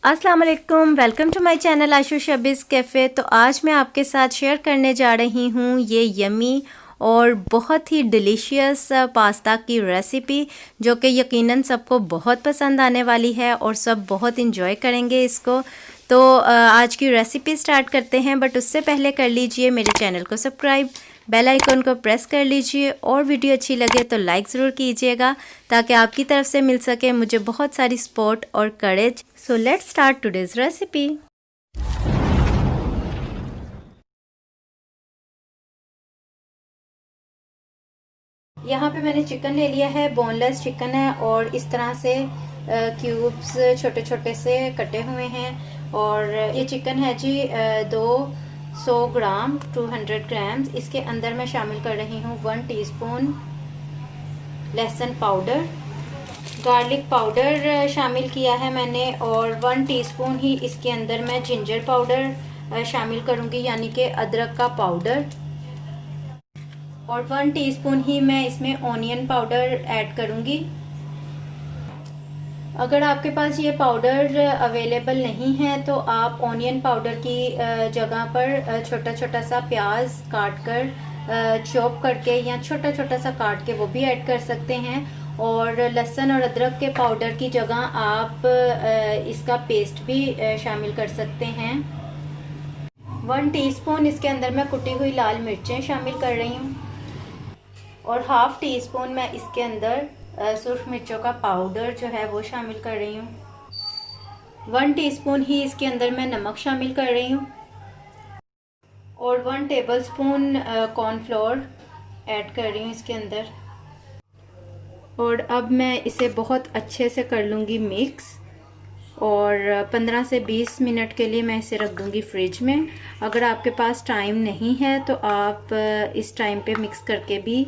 अस्सलाम वालेकुम, welcome to my channel Ashu Shabeez cafe. तो आज मैं आपके साथ शेयर करने जा रही हूँ ये यमी और बहुत ही डिलीशियस पास्ता की रेसिपी, जो कि यकीनन सबको बहुत पसंद आने वाली है और सब बहुत इंजॉय करेंगे इसको। तो आज की रेसिपी स्टार्ट करते हैं, बट उससे पहले कर लीजिए मेरे चैनल को सब्सक्राइब, बेल आइकन को प्रेस कर लीजिए और वीडियो अच्छी लगे तो लाइक ज़रूर कीजिएगा, ताकि आपकी तरफ से मिल सके मुझे बहुत सारी सपोर्ट और courage. So let's start today's recipe. यहाँ पे मैंने चिकन ले लिया है, बोनलेस चिकन है और इस तरह से क्यूब्स छोटे छोटे से कटे हुए हैं। और ये चिकन है जी 200 ग्राम 200 ग्राम्स। इसके अंदर मैं शामिल कर रही हूँ 1 टीस्पून लहसुन पाउडर, गार्लिक पाउडर शामिल किया है मैंने, और 1 टीस्पून ही इसके अंदर मैं जिंजर पाउडर शामिल करूँगी, यानी कि अदरक का पाउडर। और 1 टीस्पून ही मैं इसमें ऑनियन पाउडर ऐड करूँगी। अगर आपके पास ये पाउडर अवेलेबल नहीं है तो आप ऑनियन पाउडर की जगह पर छोटा छोटा सा प्याज काट कर चॉप करके या छोटा छोटा सा काट के वो भी ऐड कर सकते हैं। और लहसुन और अदरक के पाउडर की जगह आप इसका पेस्ट भी शामिल कर सकते हैं। 1 टीस्पून इसके अंदर मैं कुटी हुई लाल मिर्चें शामिल कर रही हूँ और हाफ टी स्पून मैं इसके अंदर सुर्ख मिर्चों का पाउडर जो है वो शामिल कर रही हूँ। 1 टीस्पून ही इसके अंदर मैं नमक शामिल कर रही हूँ और 1 टेबलस्पून कॉर्नफ्लोर ऐड कर रही हूँ इसके अंदर। और अब मैं इसे बहुत अच्छे से कर लूँगी मिक्स और 15 से 20 मिनट के लिए मैं इसे रख दूँगी फ्रिज में। अगर आपके पास टाइम नहीं है तो आप इस टाइम पे मिक्स करके भी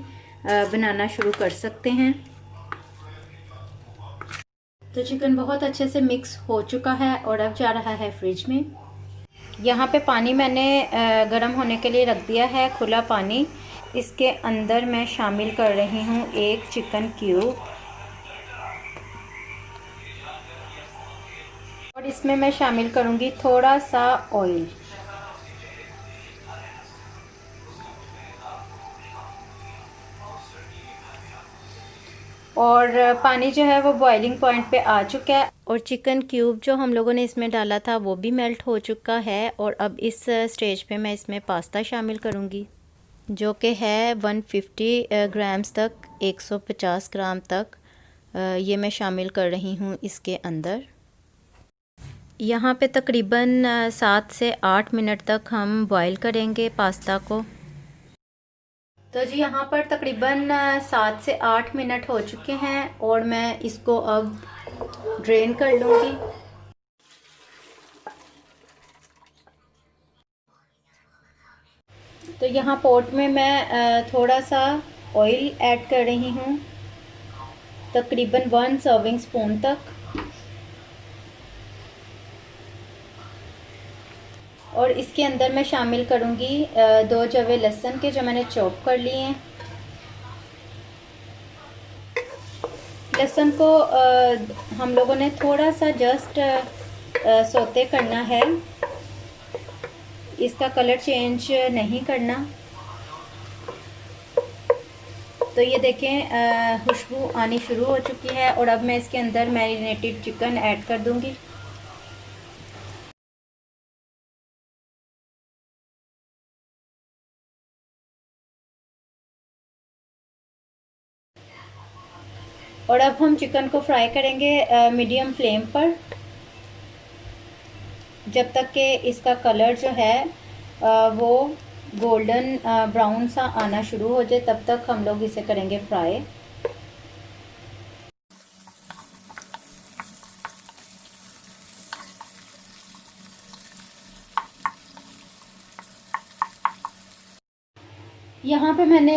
बनाना शुरू कर सकते हैं। तो चिकन बहुत अच्छे से मिक्स हो चुका है और अब जा रहा है फ्रिज में। यहाँ पे पानी मैंने गर्म होने के लिए रख दिया है, खुला पानी। इसके अंदर मैं शामिल कर रही हूँ 1 चिकन क्यूब और इसमें मैं शामिल करूँगी थोड़ा सा ऑयल। और पानी जो है वो बॉइलिंग पॉइंट पे आ चुका है और चिकन क्यूब जो हम लोगों ने इसमें डाला था वो भी मेल्ट हो चुका है। और अब इस स्टेज पे मैं इसमें पास्ता शामिल करूँगी, जो कि है 150 ग्राम्स तक, 150 ग्राम तक ये मैं शामिल कर रही हूँ इसके अंदर। यहाँ पे तकरीबन 7 से 8 मिनट तक हम बॉईल करेंगे पास्ता को। तो जी यहाँ पर तकरीबन 7 से 8 मिनट हो चुके हैं और मैं इसको अब ड्रेन कर लूँगी। तो यहाँ पॉट में मैं थोड़ा सा ऑयल ऐड कर रही हूँ, तकरीबन 1 सर्विंग स्पून तक। और इसके अंदर मैं शामिल करूँगी 2 जवे लहसुन के, जो मैंने चॉप कर लिए हैं। लहसुन को हम लोगों ने थोड़ा सा जस्ट सौते करना है, इसका कलर चेंज नहीं करना। तो ये देखें खुशबू आनी शुरू हो चुकी है और अब मैं इसके अंदर मैरिनेटेड चिकन ऐड कर दूंगी। और अब हम चिकन को फ्राई करेंगे मीडियम फ्लेम पर, जब तक कि इसका कलर जो है वो गोल्डन ब्राउन सा आना शुरू हो जाए, तब तक हम लोग इसे करेंगे फ्राई। यहाँ पे मैंने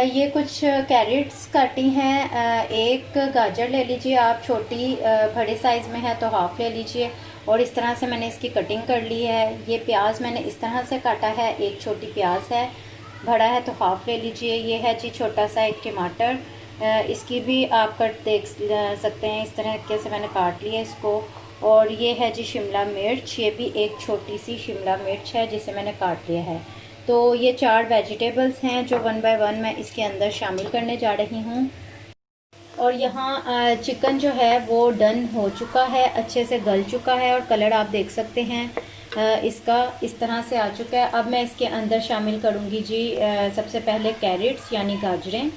ये कुछ कैरेट्स काटी हैं। एक गाजर ले लीजिए आप, छोटी बड़े साइज़ में है तो हाफ ले लीजिए। और इस तरह से मैंने इसकी कटिंग कर ली है। ये प्याज मैंने इस तरह से काटा है, एक छोटी प्याज है, बड़ा है तो हाफ ले लीजिए। ये है जी छोटा सा एक टमाटर, इसकी भी आप कट देख सकते हैं, इस तरह से मैंने काट लिया इसको। और ये है जी शिमला मिर्च, ये भी एक छोटी सी शिमला मिर्च है जिसे मैंने काट लिया है। तो ये 4 वेजिटेबल्स हैं जो 1 बाय 1 मैं इसके अंदर शामिल करने जा रही हूँ। और यहाँ चिकन जो है वो डन हो चुका है, अच्छे से गल चुका है और कलर आप देख सकते हैं इसका इस तरह से आ चुका है। अब मैं इसके अंदर शामिल करूँगी जी सबसे पहले कैरेट्स यानी गाजरें।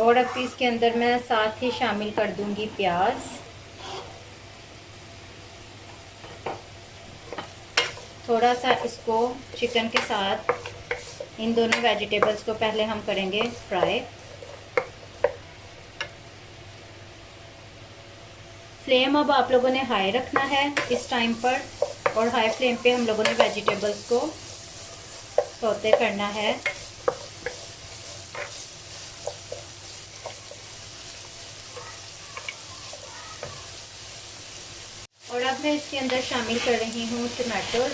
और अब इसके अंदर मैं साथ ही शामिल कर दूंगी प्याज। थोड़ा सा इसको चिकन के साथ इन दोनों वेजिटेबल्स को पहले हम करेंगे फ्राई। फ्लेम अब आप लोगों ने हाई रखना है इस टाइम पर, और हाई फ्लेम पे हम लोगों ने वेजिटेबल्स को सौते करना है। और अब मैं इसके अंदर शामिल कर रही हूँ टमाटोज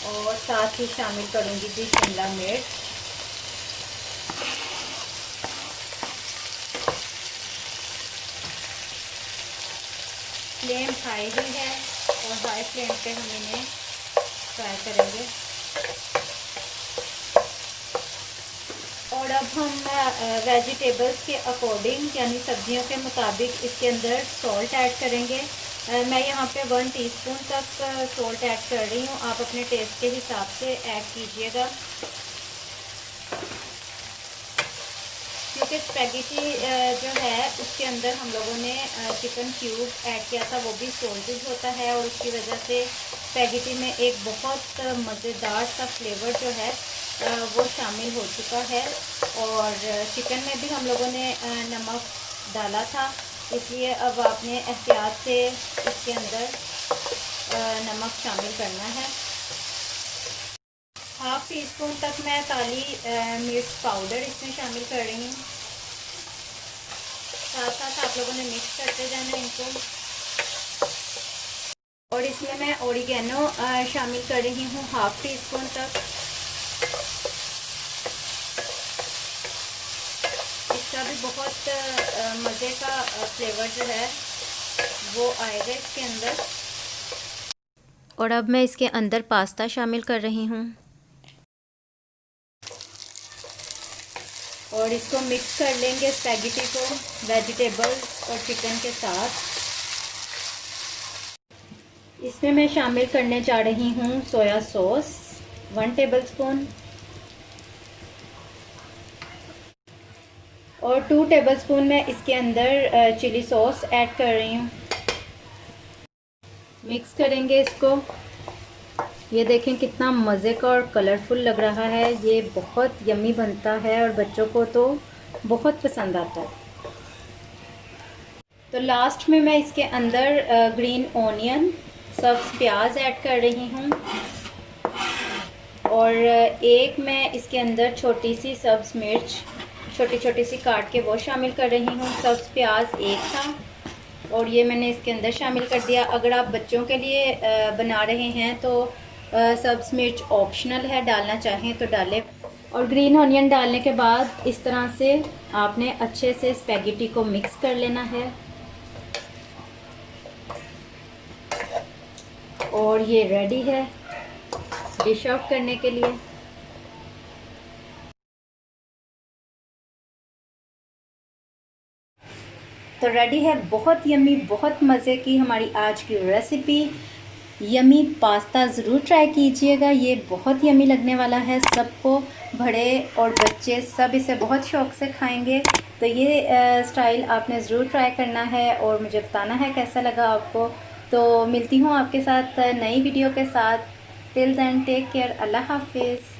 और साथ ही शामिल करूँगी जी शिमला मिर्च। फ्लेम हाई ही है और हाई फ्लेम पे हम इन्हें फ्राई करेंगे। और अब हम वेजिटेबल्स के अकॉर्डिंग यानी सब्जियों के मुताबिक इसके अंदर सॉल्ट ऐड करेंगे। मैं यहाँ पे 1 टीस्पून तक सॉल्ट ऐड कर रही हूँ, आप अपने टेस्ट के हिसाब से ऐड कीजिएगा। क्योंकि स्पैगेटी जो है उसके अंदर हम लोगों ने चिकन क्यूब ऐड किया था, वो भी सॉल्टेड होता है और उसकी वजह से स्पैगेटी में एक बहुत मज़ेदार सा फ्लेवर जो है वो शामिल हो चुका है। और चिकन में भी हम लोगों ने नमक डाला था, इसलिए अब आपने एहतियात से इसके अंदर नमक शामिल करना है। हाफ टी स्पून तक मैं काली मिर्च पाउडर इसमें शामिल कर रही हूँ। साथ साथ आप लोगों ने मिक्स करते जाना इनको। और इसमें मैं ओरिगेनो शामिल कर रही हूँ हाफ टी स्पून तक। इसका भी बहुत मज़े का फ्लेवर जो है वो आएगा इसके अंदर। और अब मैं इसके अंदर पास्ता शामिल कर रही हूँ और इसको मिक्स कर लेंगे स्पैगेटी को वेजिटेबल्स और चिकन के साथ। इसमें मैं शामिल करने जा रही हूँ सोया सॉस 1 टेबलस्पून और 2 टेबलस्पून मैं इसके अंदर चिली सॉस ऐड कर रही हूँ। मिक्स करेंगे इसको। ये देखें कितना मज़े का और कलरफुल लग रहा है, ये बहुत यम्मी बनता है और बच्चों को तो बहुत पसंद आता है। तो लास्ट में मैं इसके अंदर ग्रीन ऑनियन सब्ज़ प्याज ऐड कर रही हूँ और एक मैं इसके अंदर छोटी सी सब्ज़ मिर्च छोटी छोटी सी काट के वो शामिल कर रही हूँ। सब्ज़ प्याज एक था और ये मैंने इसके अंदर शामिल कर दिया। अगर आप बच्चों के लिए बना रहे हैं तो सब्ज़ मिर्च ऑप्शनल है, डालना चाहें तो डालें। और ग्रीन ऑनियन डालने के बाद इस तरह से आपने अच्छे से स्पैगेटी को मिक्स कर लेना है और ये रेडी है डिश आउट करने के लिए। तो रेडी है बहुत यम्मी बहुत मज़े की हमारी आज की रेसिपी यम्मी पास्ता। ज़रूर ट्राई कीजिएगा, ये बहुत यम्मी लगने वाला है। सबको बड़े और बच्चे सब इसे बहुत शौक़ से खाएंगे। तो ये स्टाइल आपने ज़रूर ट्राई करना है और मुझे बताना है कैसा लगा आपको। तो मिलती हूँ आपके साथ नई वीडियो के साथ। टिल देन टेक केयर, अल्लाह हाफिज़।